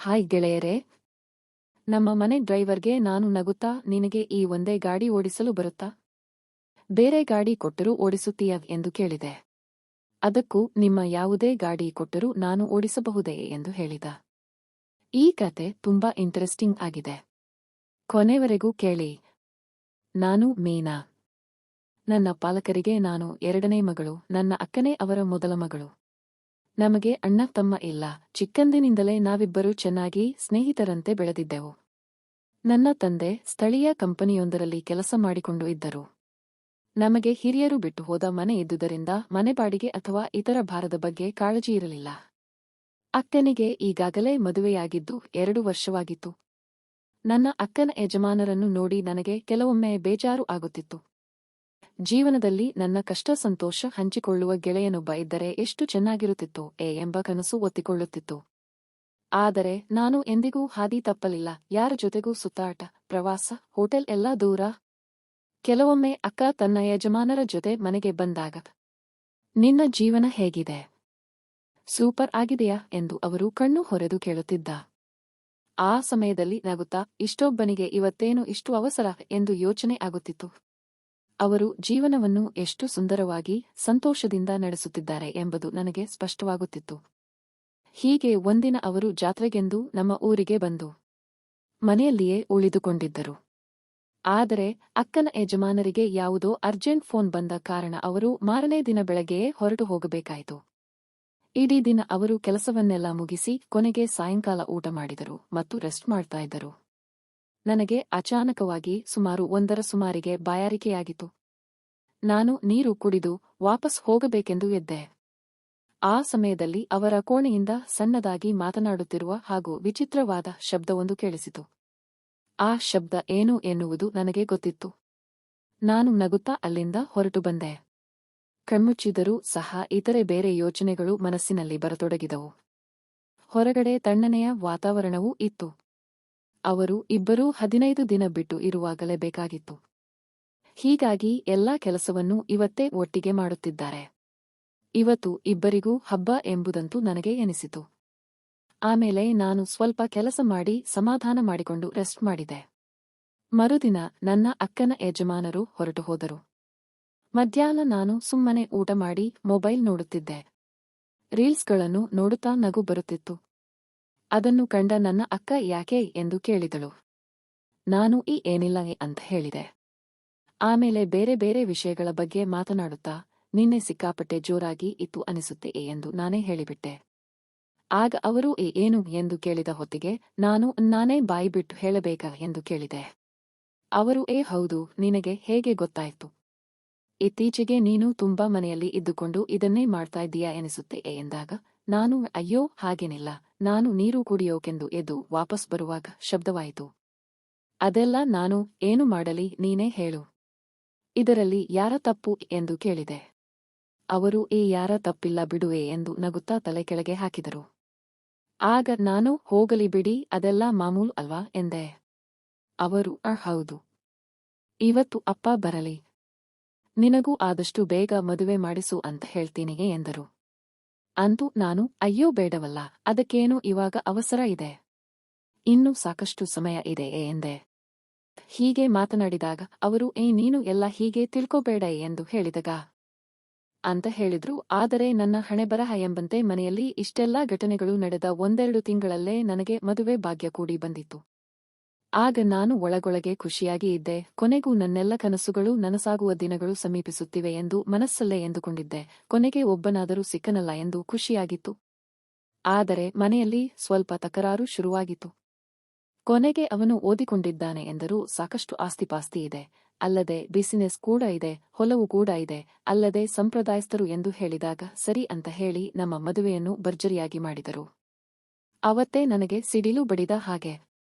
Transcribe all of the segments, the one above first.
Hi ಗೆಳೆಯರೇ. ನಮ್ಮ ಮನೆ ಡ್ರೈವರ್ಗೆ ನಾನು ನಗುತ್ತಾ, ನಿನಗೆ ಈ ಒಂದೇ ಗಾಡಿ ಓಡಿಸಲು ಬರುತ್ತಾ? ಬೇರೆ ಗಾಡಿ ಕೊಟ್ಟರೂ ಓಡಿಸುತ್ತೀಯ ಎಂದು ಕೇಳಿದೆ. ಅದಕ್ಕೂ ನಿಮ್ಮ ಯಾವುದೇ ಗಾಡಿ ಕೊಟ್ಟರೂ ನಾನು ಓಡಿಸಬಹುದೇ ಎಂದು ಹೇಳಿದ. ಈ ಕತೆ ತುಂಬಾ ಇಂಟರೆಸ್ಟಿಂಗ್ ಆಗಿದೆ. ಕೊನೆವರೆಗೂ ಕೇಳಿ. ನಾನು ಮೀನಾ. ನನ್ನ ಪಾಲಕರಿಗೆ ನಾನು ಎರಡನೇ ಮಗಳು. ನನ್ನ ಅಕ್ಕನೇ ಅವರ ಮೊದಲ ಮಗಳು. ನಮಗೆ ಅಣ್ಣ ತಮ್ಮ ಇಲ್ಲ. ಚಿಕ್ಕಂದಿನಿಂದಲೇ ನಾವಿಬ್ಬರೂ ಚೆನ್ನಾಗಿ ಸ್ನೇಹಿತರಂತೆ ಬೆಳೆದಿದ್ದೆವು. ನನ್ನ ತಂದೆ ಸ್ಥಳೀಯ ಕಂಪನಿಯೊಂದರಲ್ಲಿ ಕೆಲಸ ಮಾಡಿಕೊಂಡು ಇದ್ದರು. ನಮಗೆ ಹಿರಿಯರು ಬಿಟ್ಟು ಹೋದ ಮನೆ ಇದ್ದುದರಿಂದ ಮನೆ ಬಾಡಿಗೆ ಅಥವಾ ಇತರ ಭಾರದ ಬಗ್ಗೆ ಕಾಳಜಿ ಇರಲಿಲ್ಲ. ಅಕ್ಕನಿಗೆ ಈಗಾಗಲೇ ಮದುವೆಯಾಗಿದ್ದು 2 ವರ್ಷವಾಗಿತ್ತು. ನನ್ನ ಅಕ್ಕನ ಯಜಮಾನರನ್ನು ನೋಡಿ ನನಗೆ ಕೆಲವೊಮ್ಮೆ ಬೇಜಾರು ಆಗುತ್ತಿತ್ತು. ಜೀವನದಲ್ಲಿ ನನ್ನ ಕಷ್ಟ ಸಂತೋಷ ಹಂಚಿಕೊಳ್ಳುವ ಗೆಳೆಯನೊಬ್ಬ ಇದ್ದರೆ ಎಷ್ಟು ಚೆನ್ನಾಗಿರುತ್ತಿತ್ತೋ ಎಂಬ ಕನಸು ಒತ್ತಿಕೊಳ್ಳುತ್ತಿತ್ತು. ಆದರೆ ನಾನು ಎಂದಿಗೂ ಹಾದಿ ತಪ್ಪಲಿಲ್ಲ. ಯಾರ ಜೊತೆಗೂ ಸುತ್ತಾಟ, ಪ್ರವಾಸ, ಹೋಟೆಲ್ ಎಲ್ಲ ದೂರ. ಕೆಲವೊಮ್ಮೆ ಅಕ್ಕ ತನ್ನ ಯಜಮಾನರ ಜೊತೆ ಮನೆಗೆ ಬಂದಾಗ, ನಿನ್ನ ಜೀವನ ಹೇಗಿದೆ? ಸೂಪರ್ ಆಗಿದೆಯಾ ಎಂದು ಅವರು ಕಣ್ಣು ಹೊರೆದು ಕೇಳುತ್ತಿದ್ದ. ಆ ಸಮಯದಲ್ಲಿ ನಗುತ್ತಾ, ಇಷ್ಟೊಬ್ಬನಿಗೆ ಇವತ್ತೇನು ಇಷ್ಟು ಅವಸರ ಎಂದು ಯೋಚನೆ ಆಗುತ್ತಿತ್ತು. ಅವರು ಜೀವನವನ್ನು ಎಷ್ಟು ಸುಂದರವಾಗಿ ಸಂತೋಷದಿಂದ ನಡೆಸುತ್ತಿದ್ದಾರೆ ಎಂಬುದು ನನಗೆ ಸ್ಪಷ್ಟವಾಗುತ್ತಿತ್ತು. ಹೀಗೆ ಒಂದಿನ ಅವರು ಜಾತ್ರೆಗೆಂದು ನಮ್ಮ ಊರಿಗೆ ಬಂದು ಮನೆಯಲ್ಲಿಯೇ ಉಳಿದುಕೊಂಡಿದ್ದರು. ಆದರೆ ಅಕ್ಕನ ಯಜಮಾನರಿಗೆ ಯಾವುದೋ ಅರ್ಜೆಂಟ್ ಫೋನ್ ಬಂದ ಕಾರಣ ಅವರು ಮಾರನೇ ದಿನ ಬೆಳಗ್ಗೆಯೇ ಹೊರಟು ಹೋಗಬೇಕಾಯಿತು. ಇಡೀ ದಿನ ಅವರು ಕೆಲಸವನ್ನೆಲ್ಲ ಮುಗಿಸಿ ಕೊನೆಗೆ ಸಾಯಂಕಾಲ ಊಟ ಮಾಡಿದರು ಮತ್ತು ರೆಸ್ಟ್ ಮಾಡ್ತಾ ಇದ್ದರು. ನನಗೆ ಅಚಾನಕವಾಗಿ ಸುಮಾರು 1 ಸುಮಾರಿಗೆ ಬಾಯಾರಿಕೆಯಾಗಿತ್ತು. ನಾನು ನೀರು ಕುಡಿದು ವಾಪಸ್ ಹೋಗಬೇಕೆಂದು ಎದ್ದೆ. ಆ ಸಮಯದಲ್ಲಿ ಅವರ ಕೋಣೆಯಿಂದ ಸಣ್ಣದಾಗಿ ಮಾತನಾಡುತ್ತಿರುವ ಹಾಗೂ ವಿಚಿತ್ರವಾದ ಶಬ್ದವೊಂದು ಕೇಳಿಸಿತು. ಆ ಶಬ್ದ ಏನು ಎನ್ನುವುದು ನನಗೆ ಗೊತ್ತಿತ್ತು. ನಾನು ನಗುತ್ತಾ ಅಲ್ಲಿಂದ ಹೊರಟು ಬಂದೆ. ಕಣ್ಮುಚ್ಚಿದರೂ ಸಹ ಇತರೆ ಬೇರೆ ಯೋಚನೆಗಳು ಮನಸ್ಸಿನಲ್ಲಿ ಬರತೊಡಗಿದವು. ಹೊರಗಡೆ ತಣ್ಣನೆಯ ವಾತಾವರಣವೂ ಇತ್ತು. ಅವರು ಇಬ್ಬರೂ 15 ದಿನ ಬಿಟ್ಟು ಇರುವಾಗಲೇ ಬೇಕಾಗಿತ್ತು. ಹೀಗಾಗಿ ಎಲ್ಲಾ ಕೆಲಸವನ್ನೂ ಇವತ್ತೇ ಒಟ್ಟಿಗೆ ಮಾಡುತ್ತಿದ್ದಾರೆ. ಇವತ್ತು ಇಬ್ಬರಿಗೂ ಹಬ್ಬ ಎಂಬುದಂತೂ ನನಗೆ ಎನಿಸಿತು. ಆಮೇಲೆ ನಾನು ಸ್ವಲ್ಪ ಕೆಲಸ ಮಾಡಿ ಸಮಾಧಾನ ಮಾಡಿಕೊಂಡು ರೆಸ್ಟ್ ಮಾಡಿದೆ. ಮರುದಿನ ನನ್ನ ಅಕ್ಕನ ಯಜಮಾನರು ಹೊರಟು ಹೋದರು. ಮಧ್ಯಾಹ್ನ ನಾನು ಸುಮ್ಮನೆ ಊಟ ಮಾಡಿ ಮೊಬೈಲ್ ನೋಡುತ್ತಿದ್ದೆ. ರೀಲ್ಸ್ಗಳನ್ನು ನೋಡುತ್ತಾ ನಗು ಬರುತ್ತಿತ್ತು. ಅದನ್ನು ಕಂಡ ನನ್ನ ಅಕ್ಕ ಯಾಕೆ ಎಂದು ಕೇಳಿದಳು. ನಾನು ಏನಿಲ್ಲ ಅಂತ ಹೇಳಿದೆ. ಆಮೇಲೆ ಬೇರೆ ಬೇರೆ ವಿಷಯಗಳ ಬಗ್ಗೆ ಮಾತನಾಡುತ್ತಾ, ನಿನ್ನೆ ಸಿಕ್ಕಾಪಟ್ಟೆ ಜೋರಾಗಿ ಇತ್ತು ಅನಿಸುತ್ತೆ ಎಂದು ನಾನೇ ಹೇಳಿಬಿಟ್ಟೆ. ಆಗ ಅವರು ಏನು ಎಂದು ಕೇಳಿದ ಹೊತ್ತಿಗೆ ನಾನೇ ಬಾಯಿ ಬಿಟ್ಟು ಹೇಳಬೇಕಾ ಎಂದು ಕೇಳಿದೆ. ಅವರು ಹೌದು, ನಿನಗೆ ಹೇಗೆ ಗೊತ್ತಾಯ್ತು? ಇತ್ತೀಚೆಗೆ ನೀನು ತುಂಬಾ ಮನೆಯಲ್ಲಿ ಇದ್ದುಕೊಂಡು ಇದನ್ನೇ ಮಾಡ್ತಾ ಇದ್ದೀಯಾ ಎನಿಸುತ್ತೆ ಎಂದಾಗ ನಾನು ಅಯ್ಯೋ ಹಾಗೇನಿಲ್ಲ, ನಾನು ನೀರು ಕುಡಿಯೋಕೆಂದು ಎದ್ದು ವಾಪಸ್ ಬರುವಾಗ ಶಬ್ದವಾಯಿತು. ಅದೆಲ್ಲ ನಾನು ಏನು ಮಾಡಲಿ, ನೀನೇ ಹೇಳು. ಇದರಲ್ಲಿ ಯಾರ ತಪ್ಪು ಎಂದು ಕೇಳಿದೆ. ಅವರು ಯಾರ ತಪ್ಪಿಲ್ಲ ಬಿಡುವೆ ಎಂದು ನಗುತ್ತಾ ತಲೆ ಕೆಳಗೆ ಹಾಕಿದರು. ಆಗ ನಾನು ಹೋಗಲಿ ಬಿಡಿ, ಅದೆಲ್ಲ ಮಾಮೂಲು ಅಲ್ವಾ ಎಂದೆ. ಅವರು ಹೌದು, ಇವತ್ತು ಅಪ್ಪ ಬರಲಿ, ನಿನಗೂ ಆದಷ್ಟು ಬೇಗ ಮದುವೆ ಮಾಡಿಸು ಅಂತ ಹೇಳ್ತೀನಿ ಎಂದರು. ಅಂತೂ ನಾನು ಅಯ್ಯೋ ಬೇಡವಲ್ಲ, ಅದಕ್ಕೇನು ಇವಾಗ ಅವಸರ ಇದೆ, ಇನ್ನೂ ಸಾಕಷ್ಟು ಸಮಯ ಇದೆ ಎಂದೆ. ಹೀಗೆ ಮಾತನಾಡಿದಾಗ ಅವರು ನೀನು ಎಲ್ಲ ಹೀಗೆ ತಿಳ್ಕೋಬೇಡ ಎಂದು ಹೇಳಿದಾಗ ಅಂತ ಹೇಳಿದ್ರು. ಆದರೆ ನನ್ನ ಹಣೆಬರಹ ಎಂಬಂತೆ ಮನೆಯಲ್ಲಿ ಇಷ್ಟೆಲ್ಲಾ ಘಟನೆಗಳು ನಡೆದ 1-2 ತಿಂಗಳಲ್ಲೇ ನನಗೆ ಮದುವೆ ಭಾಗ್ಯ ಕೂಡಿ ಬಂದಿತ್ತು. ಆಗ ನಾನು ಒಳಗೊಳಗೆ ಖುಷಿಯಾಗಿ ಇದ್ದೆ. ಕೊನೆಗೂ ನನ್ನೆಲ್ಲ ಕನಸುಗಳು ನನಸಾಗುವ ದಿನಗಳು ಸಮೀಪಿಸುತ್ತಿವೆ ಎಂದು ಮನಸ್ಸಲ್ಲೇ ಎಂದುಕೊಂಡಿದ್ದೆ. ಕೊನೆಗೆ ಒಬ್ಬನಾದರೂ ಸಿಕ್ಕನಲ್ಲ ಎಂದು ಖುಷಿಯಾಗಿತ್ತು. ಆದರೆ ಮನೆಯಲ್ಲಿ ಸ್ವಲ್ಪ ತಕರಾರು ಶುರುವಾಗಿತ್ತು. ಕೊನೆಗೆ ಅವನು ಓದಿಕೊಂಡಿದ್ದಾನೆ ಎಂದರೂ ಸಾಕಷ್ಟು ಆಸ್ತಿಪಾಸ್ತಿ ಇದೆ, ಅಲ್ಲದೆ ಬಿಸಿನೆಸ್ ಕೂಡ ಇದೆ, ಹೊಲವು ಕೂಡ ಇದೆ, ಅಲ್ಲದೆ ಸಂಪ್ರದಾಯಸ್ಥರು ಎಂದು ಹೇಳಿದಾಗ ಸರಿ ಅಂತ ಹೇಳಿ ನಮ್ಮ ಮದುವೆಯನ್ನು ಭರ್ಜರಿಯಾಗಿ ಮಾಡಿದರು. ಅವತ್ತೇ ನನಗೆ ಸಿಡಿಲು ಬಡಿದ ಹಾಗೆ.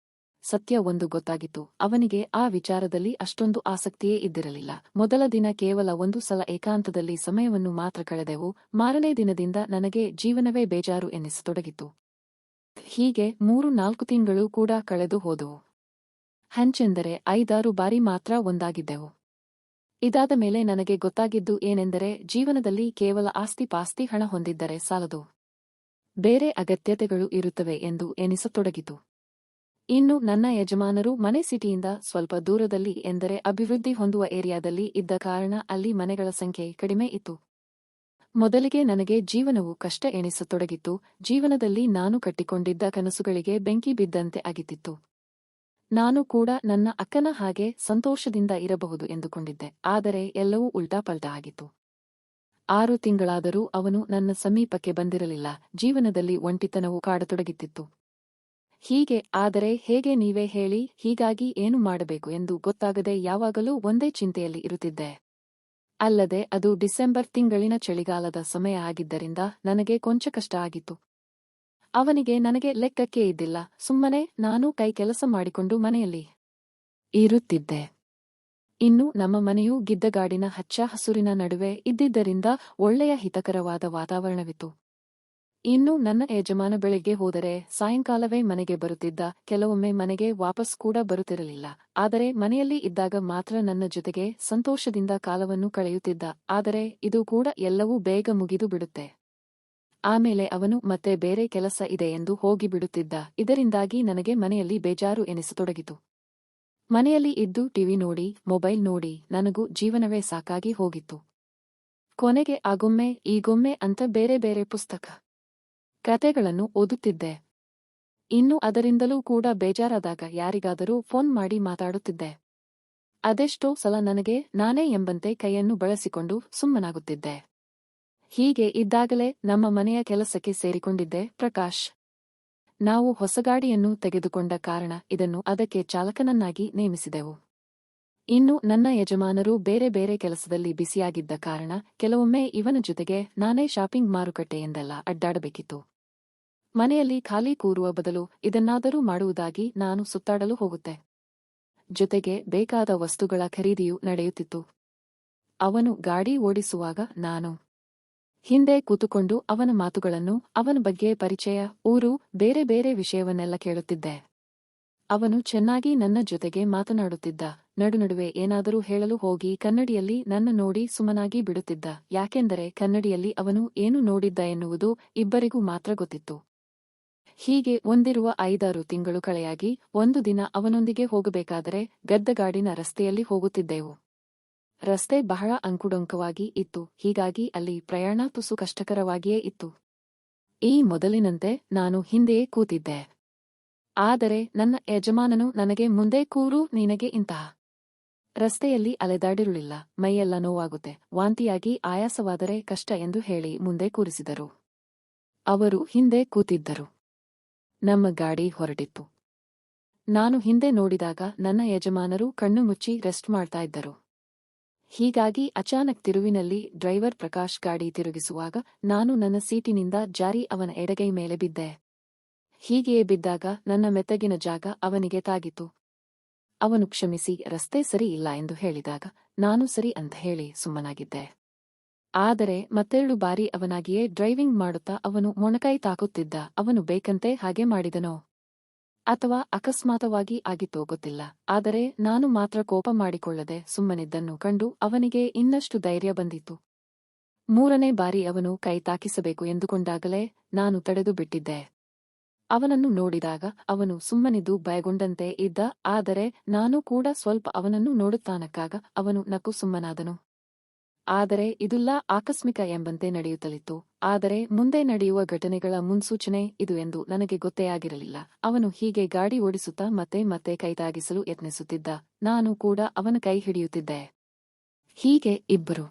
ಸತ್ಯ ಒಂದು ಗೊತ್ತಾಗಿತ್ತು, ಅವನಿಗೆ ಆ ವಿಚಾರದಲ್ಲಿ ಅಷ್ಟೊಂದು ಆಸಕ್ತಿಯೇ ಇದ್ದಿರಲಿಲ್ಲ. ಮೊದಲ ದಿನ ಕೇವಲ 1 ಸಲ ಏಕಾಂತದಲ್ಲಿ ಸಮಯವನ್ನು ಮಾತ್ರ ಕಳೆದೆವು. ಮಾರನೇ ದಿನದಿಂದ ನನಗೆ ಜೀವನವೇ ಬೇಜಾರು ಎನ್ನಿಸತೊಡಗಿತ್ತು. ಹೀಗೆ 3-4 ತಿಂಗಳು ಕೂಡ ಕಳೆದು ಹೋದವು. ಹಂಚೆಂದರೆ 5-6 ಬಾರಿ ಮಾತ್ರ ಒಂದಾಗಿದ್ದೆವು. ಇದಾದ ಮೇಲೆ ನನಗೆ ಗೊತ್ತಾಗಿದ್ದು ಏನೆಂದರೆ, ಜೀವನದಲ್ಲಿ ಕೇವಲ ಆಸ್ತಿ ಪಾಸ್ತಿ ಹಣ ಹೊಂದಿದ್ದರೆ ಸಾಲದು. ಬೇರೆ ಅಗತ್ಯತೆಗಳು ಇರುತ್ತವೆ ಎಂದು ಎನಿಸತೊಡಗಿತು. ಇನ್ನು ನನ್ನ ಯಜಮಾನರು ಮನೆ ಸಿಟಿಯಿಂದ ಸ್ವಲ್ಪ ದೂರದಲ್ಲಿ ಎಂದರೆ ಅಭಿವೃದ್ಧಿ ಹೊಂದುವ ಏರಿಯಾದಲ್ಲಿ ಇದ್ದ ಕಾರಣ ಅಲ್ಲಿ ಮನೆಗಳ ಸಂಖ್ಯೆ ಕಡಿಮೆ ಇತ್ತು. ಮೊದಲಿಗೆ ನನಗೆ ಜೀವನವು ಕಷ್ಟ ಎನಿಸತೊಡಗಿತ್ತು. ಜೀವನದಲ್ಲಿ ನಾನು ಕಟ್ಟಿಕೊಂಡಿದ್ದ ಕನಸುಗಳಿಗೆ ಬೆಂಕಿ ಬಿದ್ದಂತೆ ಆಗಿತ್ತಿತ್ತು. ನಾನು ಕೂಡ ನನ್ನ ಅಕ್ಕನ ಹಾಗೆ ಸಂತೋಷದಿಂದ ಇರಬಹುದು ಎಂದುಕೊಂಡಿದ್ದೆ. ಆದರೆ ಎಲ್ಲವೂ ಉಲ್ಟಾಪಲ್ಟಾ ಆಗಿತ್ತು. 6 ತಿಂಗಳಾದರೂ ಅವನು ನನ್ನ ಸಮೀಪಕ್ಕೆ ಬಂದಿರಲಿಲ್ಲ. ಜೀವನದಲ್ಲಿ ಒಂಟಿತನವು ಕಾಡತೊಡಗಿತ್ತಿತ್ತು. ಆದರೆ ಹೇಗೆ ನೀವೇ ಹೇಳಿ, ಹೀಗಾಗಿ ಏನು ಮಾಡಬೇಕು ಎಂದು ಗೊತ್ತಾಗದೆ ಯಾವಾಗಲೂ ಒಂದೇ ಚಿಂತೆಯಲ್ಲಿ ಇರುತ್ತಿದ್ದೆ. ಅಲ್ಲದೆ ಅದು ಡಿಸೆಂಬರ್ ತಿಂಗಳಿನ ಚಳಿಗಾಲದ ಸಮಯ ಆಗಿದ್ದರಿಂದ ನನಗೆ ಕೊಂಚ ಕಷ್ಟ ಆಗಿತ್ತು. ಅವನಿಗೆ ನನಗೆ ಲೆಕ್ಕಕ್ಕೆ ಇದ್ದಿಲ್ಲ. ಸುಮ್ಮನೆ ನಾನು ಕೈ ಕೆಲಸ ಮಾಡಿಕೊಂಡು ಮನೆಯಲ್ಲಿ ಇರುತ್ತಿದ್ದೆ. ಇನ್ನು ನಮ್ಮ ಮನೆಯು ಗಿದ್ದಗಾಡಿನ ಹಚ್ಚ ಹಸುರಿನ ನಡುವೆ ಇದ್ದಿದ್ದರಿಂದ ಒಳ್ಳೆಯ ಹಿತಕರವಾದ ವಾತಾವರಣವಿತ್ತು. ಇನ್ನು ನನ್ನ ಯಜಮಾನ ಬೆಳಿಗ್ಗೆ ಹೋದರೆ ಸಾಯಂಕಾಲವೇ ಮನೆಗೆ ಬರುತ್ತಿದ್ದ. ಕೆಲವೊಮ್ಮೆ ಮನೆಗೆ ವಾಪಸ್ ಕೂಡ ಬರುತ್ತಿರಲಿಲ್ಲ. ಆದರೆ ಮನೆಯಲ್ಲಿ ಇದ್ದಾಗ ಮಾತ್ರ ನನ್ನ ಜೊತೆಗೆ ಸಂತೋಷದಿಂದ ಕಾಲವನ್ನು ಕಳೆಯುತ್ತಿದ್ದ. ಆದರೆ ಇದು ಕೂಡ ಎಲ್ಲವೂ ಬೇಗ ಮುಗಿದು ಬಿಡುತ್ತೆ. ಆಮೇಲೆ ಅವನು ಮತ್ತೆ ಬೇರೆ ಕೆಲಸ ಇದೆ ಎಂದು ಹೋಗಿಬಿಡುತ್ತಿದ್ದ. ಇದರಿಂದಾಗಿ ನನಗೆ ಮನೆಯಲ್ಲಿ ಬೇಜಾರು ಎನಿಸತೊಡಗಿತು. ಮನೆಯಲ್ಲಿ ಇದ್ದು ಟಿವಿ ನೋಡಿ, ಮೊಬೈಲ್ ನೋಡಿ ನನಗೂ ಜೀವನವೇ ಸಾಕಾಗಿ ಹೋಗಿತ್ತು. ಕೊನೆಗೆ ಆಗೊಮ್ಮೆ ಈಗೊಮ್ಮೆ ಅಂತ ಬೇರೆ ಬೇರೆ ಪುಸ್ತಕ ಕತೆಗಳನ್ನು ಓದುತ್ತಿದ್ದೆ. ಇನ್ನು ಅದರಿಂದಲೂ ಕೂಡ ಬೇಜಾರಾದಾಗ ಯಾರಿಗಾದರೂ ಫೋನ್ ಮಾಡಿ ಮಾತಾಡುತ್ತಿದ್ದೆ. ಅದೆಷ್ಟೋ ಸಲ ನನಗೆ ನಾನೇ ಎಂಬಂತೆ ಕೈಯನ್ನು ಬಳಸಿಕೊಂಡು ಸುಮ್ಮನಾಗುತ್ತಿದ್ದೆ. ಹೀಗೆ ಇದ್ದಾಗಲೇ ನಮ್ಮ ಮನೆಯ ಕೆಲಸಕ್ಕೆ ಸೇರಿಕೊಂಡಿದ್ದೆ ಪ್ರಕಾಶ್. ನಾವು ಹೊಸ ಗಾಡಿಯನ್ನು ತೆಗೆದುಕೊಂಡ ಕಾರಣ ಇದನ್ನು ಅದಕ್ಕೆ ಚಾಲಕನನ್ನಾಗಿ ನೇಮಿಸಿದೆವು. ಇನ್ನು ನನ್ನ ಯಜಮಾನರು ಬೇರೆ ಬೇರೆ ಕೆಲಸದಲ್ಲಿ ಬಿಸಿಯಾಗಿದ್ದ ಕಾರಣ ಕೆಲವೊಮ್ಮೆ ಇವನ ಜೊತೆಗೆ ನಾನೇ ಶಾಪಿಂಗ್ ಮಾರುಕಟ್ಟೆ ಎಂದೆಲ್ಲ ಅಡ್ಡಾಡಬೇಕಿತ್ತು. ಮನೆಯಲ್ಲಿ ಖಾಲಿ ಕೂರುವ ಬದಲು ಇದನ್ನಾದರೂ ಮಾಡುವುದಾಗಿ ನಾನು ಸುತ್ತಾಡಲು ಹೋಗುತ್ತೆ. ಜೊತೆಗೆ ಬೇಕಾದ ವಸ್ತುಗಳ ಖರೀದಿಯೂ ನಡೆಯುತ್ತಿತ್ತು. ಅವನು ಗಾಡಿ ಓಡಿಸುವಾಗ ನಾನು ಹಿಂದೆ ಕೂತುಕೊಂಡು ಅವನ ಮಾತುಗಳನ್ನು, ಅವನ ಬಗ್ಗೆ ಪರಿಚಯ, ಊರು, ಬೇರೆ ಬೇರೆ ವಿಷಯವನ್ನೆಲ್ಲ ಕೇಳುತ್ತಿದ್ದೆ. ಅವನು ಚೆನ್ನಾಗಿ ನನ್ನ ಜೊತೆಗೆ ಮಾತನಾಡುತ್ತಿದ್ದ. ನಡುನಡುವೆ ಏನಾದರೂ ಹೇಳಲು ಹೋಗಿ ಕನ್ನಡಿಯಲ್ಲಿ ನನ್ನ ನೋಡಿ ಸುಮ್ಮನಾಗಿ ಬಿಡುತ್ತಿದ್ದ. ಯಾಕೆಂದರೆ ಕನ್ನಡಿಯಲ್ಲಿ ಅವನು ಏನು ನೋಡಿದ್ದ ಎನ್ನುವುದು ಇಬ್ಬರಿಗೂ ಮಾತ್ರ ಗೊತ್ತಿತ್ತು. ಹೀಗೆ ಒಂದಿರುವ 5-6 ತಿಂಗಳು ಕಳೆಯಾಗಿ ಒಂದು ದಿನ ಅವನೊಂದಿಗೆ ಹೋಗಬೇಕಾದರೆ ಗದ್ದಗಾಡಿನ ರಸ್ತೆಯಲ್ಲಿ ಹೋಗುತ್ತಿದ್ದೆವು. ರಸ್ತೆ ಬಹಳ ಅಂಕುಡೊಂಕವಾಗಿ ಇತ್ತು. ಹೀಗಾಗಿ ಅಲ್ಲಿ ಪ್ರಯಾಣ ತುಸು ಕಷ್ಟಕರವಾಗಿಯೇ ಇತ್ತು. ಈ ಮೊದಲಿನಂತೆ ನಾನು ಹಿಂದೆಯೇ ಕೂತಿದ್ದೆ. ಆದರೆ ನನ್ನ ಯಜಮಾನನು ನನಗೆ ಮುಂದೆ ಕೂರು, ನಿನಗೆ ಇಂತಹ ರಸ್ತೆಯಲ್ಲಿ ಅಲೆದಾಡಿರುಳಿಲ್ಲ, ಮೈಯೆಲ್ಲ ನೋವಾಗುತ್ತೆ, ವಾಂತಿಯಾಗಿ ಆಯಾಸವಾದರೆ ಕಷ್ಟ ಎಂದು ಹೇಳಿ ಮುಂದೆ ಕೂರಿಸಿದರು. ಅವರು ಹಿಂದೆ ಕೂತಿದ್ದರು. ನಮ್ಮ ಗಾಡಿ ಹೊರಟಿತ್ತು. ನಾನು ಹಿಂದೆ ನೋಡಿದಾಗ ನನ್ನ ಯಜಮಾನರು ಕಣ್ಣು ಮುಚ್ಚಿ ರೆಸ್ಟ್ ಮಾಡ್ತಾ ಇದ್ದರು. ಹೀಗಾಗಿ ಅಚಾನಕ್ ತಿರುವಿನಲ್ಲಿ ಡ್ರೈವರ್ ಪ್ರಕಾಶ್ ಗಾಡಿ ತಿರುಗಿಸುವಾಗ ನಾನು ನನ್ನ ಸೀಟಿನಿಂದ ಜಾರಿ ಅವನ ಎಡಗೈ ಮೇಲೆ ಬಿದ್ದೆ. ಹೀಗೆಯೇ ಬಿದ್ದಾಗ ನನ್ನ ಮೆತ್ತಗಿನ ಜಾಗ ಅವನಿಗೆ ತಾಗಿತು. ಅವನು ಕ್ಷಮಿಸಿ, ರಸ್ತೆ ಸರಿ ಇಲ್ಲ ಎಂದು ಹೇಳಿದಾಗ ನಾನು ಸರಿ ಅಂತ ಹೇಳಿ ಸುಮ್ಮನಾಗಿದ್ದೆ. ಆದರೆ ಮತ್ತೆರಡು ಬಾರಿ ಅವನಾಗಿಯೇ ಡ್ರೈವಿಂಗ್ ಮಾಡುತ್ತಾ ಅವನು ಮೊಣಕೈ ತಾಕುತ್ತಿದ್ದ. ಅವನು ಬೇಕಂತೆ ಹಾಗೆ ಮಾಡಿದನೋ ಅಥವಾ ಅಕಸ್ಮಾತವಾಗಿ ಆಗಿತ್ತೋ ಗೊತ್ತಿಲ್ಲ. ಆದರೆ ನಾನು ಮಾತ್ರ ಕೋಪ ಮಾಡಿಕೊಳ್ಳದೆ ಸುಮ್ಮನಿದ್ದನ್ನು ಕಂಡು ಅವನಿಗೆ ಇನ್ನಷ್ಟು ಧೈರ್ಯ ಬಂದಿತು. 3ನೇ ಬಾರಿ ಅವನು ಕೈ ತಾಕಿಸಬೇಕು ಎಂದುಕೊಂಡಾಗಲೇ ನಾನು ತಡೆದು ಬಿಟ್ಟಿದ್ದೆ. ಅವನನ್ನು ನೋಡಿದಾಗ ಅವನು ಸುಮ್ಮನಿದ್ದು ಭಯಗೊಂಡಂತೆ ಇದ್ದ. ಆದರೆ ನಾನು ಕೂಡ ಸ್ವಲ್ಪ ಅವನನ್ನು ನೋಡುತ್ತಾನಕ್ಕಾಗ ಅವನು ನಕ್ಕು ಸುಮ್ಮನಾದನು. ಆದರೆ ಇದೆಲ್ಲ ಆಕಸ್ಮಿಕ ಎಂಬಂತೆ ನಡೆಯುತ್ತಲಿತ್ತು. ಆದರೆ ಮುಂದೆ ನಡೆಯುವ ಘಟನೆಗಳ ಮುನ್ಸೂಚನೆ ಇದು ಎಂದು ನನಗೆ ಗೊತ್ತೇ ಆಗಿರಲಿಲ್ಲ. ಅವನು ಹೀಗೆ ಗಾಡಿ ಓಡಿಸುತ್ತಾ ಮತ್ತೆ ಮತ್ತೆ ಕೈತಾಗಿಸಲು ಯತ್ನಿಸುತ್ತಿದ್ದ. ನಾನು ಕೂಡ ಅವನ ಕೈ ಹಿಡಿಯುತ್ತಿದ್ದೆ. ಹೀಗೆ ಇಬ್ಬರು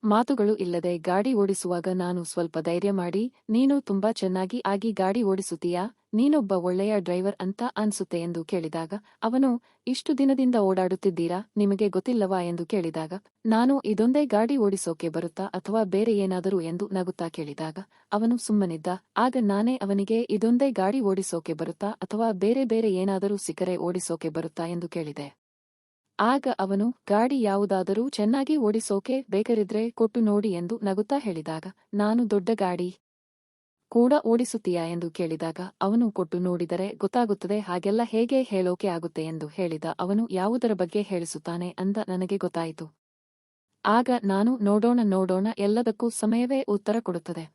ಮಾತುಗಳು ಇಲ್ಲದೆ ಗಾಡಿ ಓಡಿಸುವಾಗ ನಾನು ಸ್ವಲ್ಪ ಧೈರ್ಯ ಮಾಡಿ, ನೀನು ತುಂಬಾ ಚೆನ್ನಾಗಿ ಆಗಿ ಗಾಡಿ ಓಡಿಸುತ್ತೀಯಾ, ನೀನೊಬ್ಬ ಒಳ್ಳೆಯ ಡ್ರೈವರ್ ಅಂತ ಅನ್ಸುತ್ತೆ ಎಂದು ಕೇಳಿದಾಗ ಅವನು, ಇಷ್ಟು ದಿನದಿಂದ ಓಡಾಡುತ್ತಿದ್ದೀರಾ, ನಿಮಗೆ ಗೊತ್ತಿಲ್ಲವಾ ಎಂದು ಕೇಳಿದಾಗ ನಾನು ಇದೊಂದೇ ಗಾಡಿ ಓಡಿಸೋಕೆ ಬರುತ್ತಾ ಅಥವಾ ಬೇರೆ ಏನಾದರೂ ಎಂದು ನಗುತ್ತಾ ಕೇಳಿದಾಗ ಅವನು ಸುಮ್ಮನಿದ್ದ. ಆಗ ನಾನೇ ಅವನಿಗೆ ಇದೊಂದೇ ಗಾಡಿ ಓಡಿಸೋಕೆ ಬರುತ್ತಾ ಅಥವಾ ಬೇರೆ ಬೇರೆ ಏನಾದರೂ ಸಿಕ್ಕರೆ ಓಡಿಸೋಕೆ ಬರುತ್ತಾ ಎಂದು ಕೇಳಿದೆ. ಆಗ ಅವನು, ಗಾಡಿ ಯಾವುದಾದರೂ ಚೆನ್ನಾಗಿ ಓಡಿಸೋಕೆ ಬೇಕರಿದ್ರೆ ಕೊಟ್ಟು ನೋಡಿ ಎಂದು ನಗುತ್ತಾ ಹೇಳಿದಾಗ ನಾನು, ದೊಡ್ಡ ಗಾಡಿ ಕೂಡ ಓಡಿಸುತ್ತೀಯಾ ಎಂದು ಕೇಳಿದಾಗ ಅವನು, ಕೊಟ್ಟು ನೋಡಿದರೆ ಗೊತ್ತಾಗುತ್ತದೆ, ಹಾಗೆಲ್ಲ ಹೇಗೆ ಹೇಳೋಕೆ ಆಗುತ್ತೆ ಎಂದು ಹೇಳಿದ. ಅವನು ಯಾವುದರ ಬಗ್ಗೆ ಹೇಳಿಸುತ್ತಾನೆ ಅಂದ ನನಗೆ ಗೊತ್ತಾಯಿತು. ಆಗ ನಾನು, ನೋಡೋಣ ಎಲ್ಲದಕ್ಕೂ ಸಮಯವೇ ಉತ್ತರ ಕೊಡುತ್ತದೆ.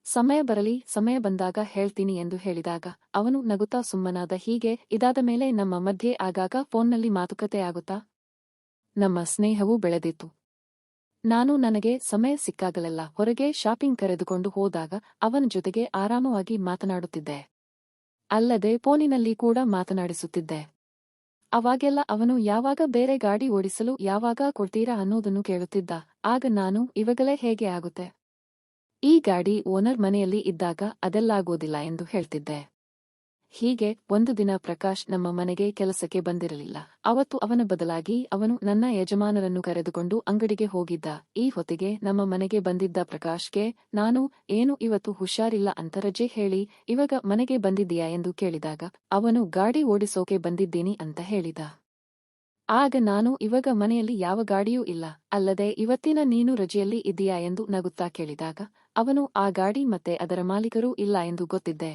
ಸಮಯ ಬರಲಿ, ಸಮಯ ಬಂದಾಗ ಹೇಳ್ತೀನಿ ಎಂದು ಹೇಳಿದಾಗ ಅವನು ನಗುತ್ತಾ ಸುಮ್ಮನಾದ. ಹೀಗೆ ಇದಾದ ಮೇಲೆ ನಮ್ಮ ಮಧ್ಯೆ ಆಗಾಗ ಫೋನ್ನಲ್ಲಿ ಮಾತುಕತೆ ಆಗುತ್ತಾ ನಮ್ಮ ಸ್ನೇಹವೂ ಬೆಳೆದಿತ್ತು. ನಾನು ನನಗೆ ಸಮಯ ಸಿಕ್ಕಾಗಲೆಲ್ಲ ಹೊರಗೆ ಶಾಪಿಂಗ್ ಕರೆದುಕೊಂಡು ಹೋದಾಗ ಅವನ ಜೊತೆಗೆ ಆರಾಮವಾಗಿ ಮಾತನಾಡುತ್ತಿದ್ದೆ. ಅಲ್ಲದೆ ಫೋನಿನಲ್ಲಿ ಕೂಡ ಮಾತನಾಡಿಸುತ್ತಿದ್ದೆ. ಅವಾಗೆಲ್ಲ ಅವನು ಯಾವಾಗ ಬೇರೆ ಗಾಡಿ ಓಡಿಸಲು ಯಾವಾಗ ಕೊಡ್ತೀರಾ ಅನ್ನೋದನ್ನು ಕೇಳುತ್ತಿದ್ದ. ಆಗ ನಾನು ಇವಾಗಲೇ ಹೇಗೆ ಆಗುತ್ತೆ, ಈ ಗಾಡಿ ಓನರ್ ಮನೆಯಲ್ಲಿ ಇದ್ದಾಗ ಅದೆಲ್ಲಾಗೋದಿಲ್ಲ ಎಂದು ಹೇಳ್ತಿದ್ದೆ. ಹೀಗೆ ಒಂದು ದಿನ ಪ್ರಕಾಶ್ ನಮ್ಮ ಮನೆಗೆ ಕೆಲಸಕ್ಕೆ ಬಂದಿರಲಿಲ್ಲ. ಅವತ್ತು ಅವನ ಬದಲಾಗಿ ಅವನು ನನ್ನ ಯಜಮಾನರನ್ನು ಕರೆದುಕೊಂಡು ಅಂಗಡಿಗೆ ಹೋಗಿದ್ದ. ಈ ಹೊತ್ತಿಗೆ ನಮ್ಮ ಮನೆಗೆ ಬಂದಿದ್ದ ಪ್ರಕಾಶ್ಗೆ ನಾನು, ಏನು ಇವತ್ತು ಹುಷಾರಿಲ್ಲ ಅಂತ ರಜೆ ಹೇಳಿ ಇವಾಗ ಮನೆಗೆ ಬಂದಿದ್ದೀಯಾ ಎಂದು ಕೇಳಿದಾಗ ಅವನು ಗಾಡಿ ಓಡಿಸೋಕೆ ಬಂದಿದ್ದೀನಿ ಅಂತ ಹೇಳಿದ. ಆಗ ನಾನು, ಇವಾಗ ಮನೆಯಲ್ಲಿ ಯಾವ ಗಾಡಿಯೂ ಇಲ್ಲ, ಅಲ್ಲದೆ ಇವತ್ತಿನ ನೀನು ರಜೆಯಲ್ಲಿ ಇದ್ದೀಯಾ ಎಂದು ನಗುತ್ತಾ ಕೇಳಿದಾಗ ಅವನು, ಆ ಗಾಡಿ ಮತ್ತೆ ಅದರ ಮಾಲೀಕರೂ ಇಲ್ಲ ಎಂದು ಗೊತ್ತಿದ್ದೆ.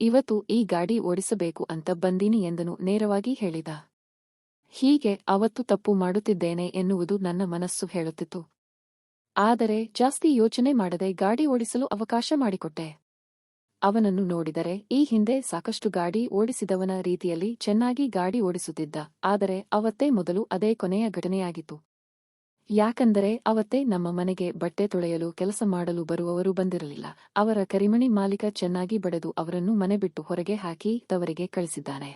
ಇವತ್ತು ಈ ಗಾಡಿ ಓಡಿಸಬೇಕು ಅಂತ ಬಂದೀನಿ ಎಂದನು ನೇರವಾಗಿ ಹೇಳಿದ. ಹೀಗೆ ಅವತ್ತು ತಪ್ಪು ಮಾಡುತ್ತಿದ್ದೇನೆ ಎನ್ನುವುದು ನನ್ನ ಮನಸ್ಸು ಹೇಳುತ್ತಿತ್ತು. ಆದರೆ ಜಾಸ್ತಿ ಯೋಚನೆ ಮಾಡದೆ ಗಾಡಿ ಓಡಿಸಲು ಅವಕಾಶ ಮಾಡಿಕೊಟ್ಟೆ. ಅವನನ್ನು ನೋಡಿದರೆ ಈ ಹಿಂದೆ ಸಾಕಷ್ಟು ಗಾಡಿ ಓಡಿಸಿದವನ ರೀತಿಯಲ್ಲಿ ಚೆನ್ನಾಗಿ ಗಾಡಿ ಓಡಿಸುತ್ತಿದ್ದ. ಆದರೆ ಅವತ್ತೇ ಮೊದಲು, ಅದೇ ಕೊನೆಯ ಘಟನೆಯಾಗಿತ್ತು. ಯಾಕಂದರೆ ಅವತ್ತೇ ನಮ್ಮ ಮನೆಗೆ ಬಟ್ಟೆ ತೊಳೆಯಲು ಕೆಲಸ ಮಾಡಲು ಬರುವವರು ಬಂದಿರಲಿಲ್ಲ. ಅವರ ಕರಿಮಣಿ ಮಾಲೀಕ ಚೆನ್ನಾಗಿ ಬಡೆದು ಅವರನ್ನು ಮನೆ ಬಿಟ್ಟು ಹೊರಗೆ ಹಾಕಿ ತವರಿಗೆ ಕಳಿಸಿದ್ದಾನೆ.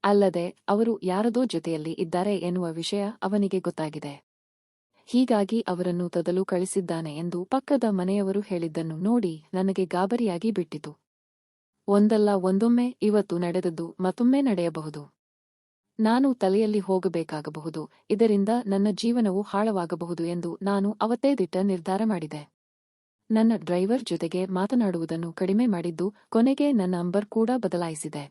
ಅಲ್ಲದೆ ಅವರು ಯಾರದೋ ಜೊತೆಯಲ್ಲಿ ಇದ್ದಾರೆ ಎನ್ನುವ ವಿಷಯ ಅವನಿಗೆ ಗೊತ್ತಾಗಿದೆ. ಹೀಗಾಗಿ ಅವರನ್ನು ತದಲು ಕಳಿಸಿದ್ದಾನೆ ಎಂದು ಪಕ್ಕದ ಮನೆಯವರು ಹೇಳಿದ್ದನ್ನು ನೋಡಿ ನನಗೆ ಗಾಬರಿಯಾಗಿ ಬಿಟ್ಟಿತು. ಒಂದಲ್ಲ ಒಂದೊಮ್ಮೆ ಇವತ್ತು ನಡೆದದ್ದು ಮತ್ತೊಮ್ಮೆ ನಡೆಯಬಹುದು. ನಾನು ತಲೆಯಲ್ಲಿ ಹೋಗಬೇಕಾಗಬಹುದು, ಇದರಿಂದ ನನ್ನ ಜೀವನವು ಹಾಳವಾಗಬಹುದು ಎಂದು ನಾನು ಅವತ್ತೇ ದಿಟ್ಟ ನಿರ್ಧಾರ ಮಾಡಿದೆ. ನನ್ನ ಡ್ರೈವರ್ ಜೊತೆಗೆ ಮಾತನಾಡುವುದನ್ನು ಕಡಿಮೆ ಮಾಡಿದ್ದು, ಕೊನೆಗೆ ನನ್ನ ನಂಬರ್ ಕೂಡ ಬದಲಾಯಿಸಿದೆ.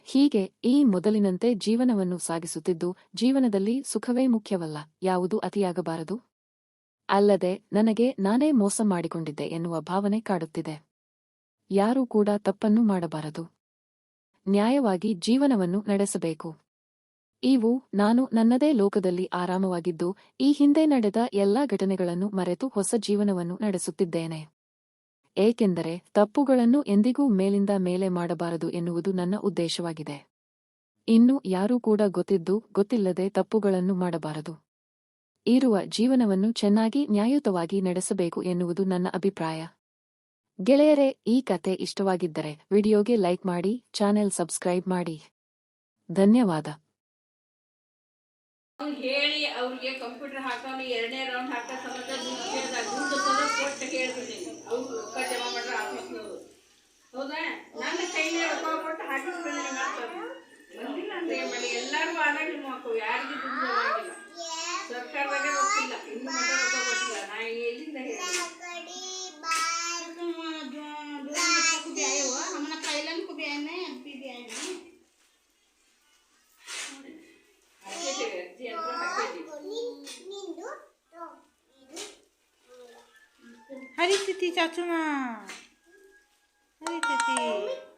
ಹೀಗೆ ಈ ಮೊದಲಿನಂತೆ ಜೀವನವನ್ನು ಸಾಗಿಸುತ್ತಿದ್ದು, ಜೀವನದಲ್ಲಿ ಸುಖವೇ ಮುಖ್ಯವಲ್ಲ, ಯಾವುದೂ ಅತಿಯಾಗಬಾರದು. ಅಲ್ಲದೆ ನನಗೆ ನಾನೇ ಮೋಸ ಮಾಡಿಕೊಂಡಿದ್ದೆ ಎನ್ನುವ ಭಾವನೆ ಕಾಡುತ್ತಿದೆ. ಯಾರೂ ಕೂಡ ತಪ್ಪನ್ನು ಮಾಡಬಾರದು. ನ್ಯಾಯವಾಗಿ ಜೀವನವನ್ನು ನಡೆಸಬೇಕು. ನಾನು ನನ್ನದೇ ಲೋಕದಲ್ಲಿ ಆರಾಮವಾಗಿದ್ದು ಈ ಹಿಂದೆ ನಡೆದ ಎಲ್ಲಾ ಘಟನೆಗಳನ್ನು ಮರೆತು ಹೊಸ ಜೀವನವನ್ನು ನಡೆಸುತ್ತಿದ್ದೇನೆ. ಏಕೆಂದರೆ ತಪ್ಪುಗಳನ್ನು ಎಂದಿಗೂ ಮೇಲಿಂದ ಮೇಲೆ ಮಾಡಬಾರದು ಎನ್ನುವುದು ನನ್ನ ಉದ್ದೇಶವಾಗಿದೆ. ಇನ್ನು ಯಾರೂ ಕೂಡ ಗೊತ್ತಿದ್ದು ಗೊತ್ತಿಲ್ಲದೆ ತಪ್ಪುಗಳನ್ನು ಮಾಡಬಾರದು. ಇರುವ ಜೀವನವನ್ನು ಚೆನ್ನಾಗಿ ನ್ಯಾಯಯುತವಾಗಿ ನಡೆಸಬೇಕು ಎನ್ನುವುದು ನನ್ನ ಅಭಿಪ್ರಾಯ. ಗೆಳೆಯರೇ, ಈ ಕತೆ ಇಷ್ಟವಾಗಿದ್ದರೆ ವಿಡಿಯೋಗೆ ಲೈಕ್ ಮಾಡಿ, ಚಾನೆಲ್ ಸಬ್ಸ್ಕ್ರೈಬ್ ಮಾಡಿ. ಧನ್ಯವಾದ. ಹೇಳಿ ಅವ್ರಿಗೆ ಕಂಪ್ಯೂಟರ್ ಹಾಕೋನು 2ನೇ ರೌಂಡ್ ಹಾಕೋ ಸಂಬಂಧ ದುಡ್ಡು ಕೇಳ್ದ, ದುಡ್ಡು ತಂದ್ರೆ ಕೊಟ್ಟು ಹೇಳ್ಬಿಟ್ಟಿನಿ. ಅವ್ರು ರೊಕ್ಕ ಜಮಾ ಮಾಡ್ರೆ ಆಫೀಸ್ನವರು. ಹೌದಾ, ನನ್ನ ಕೈಲೇ ರೊಕ್ಕ ಕೊಟ್ಟು ಹಾಕಿಸ್ಕೊಂಡೆ ಮಾಡ್ತಾರೆ. ಬಂದಿಲ್ಲ ಅಂದ್ರೆ ಏನು ಮಾಡಿ, ಎಲ್ಲರಿಗೂ ಆದಾಗ ನಿಮ್ಮ ಮಕ್ಕಳು ಯಾರಿಗೂ ದುಡ್ಡು ಆಗಿಲ್ಲ. ಸರ್ಕಾರದಾಗ ಗೊತ್ತಿಲ್ಲ, ಇನ್ನು ಮಟ್ಟ ರೊಕ್ಕ ಕೊಟ್ಟಿಲ್ಲ. ನಾ ಎಲ್ಲಿಂದ ಹೇಳಿ हरी तिथि चाचू माँ, हरी तिथि।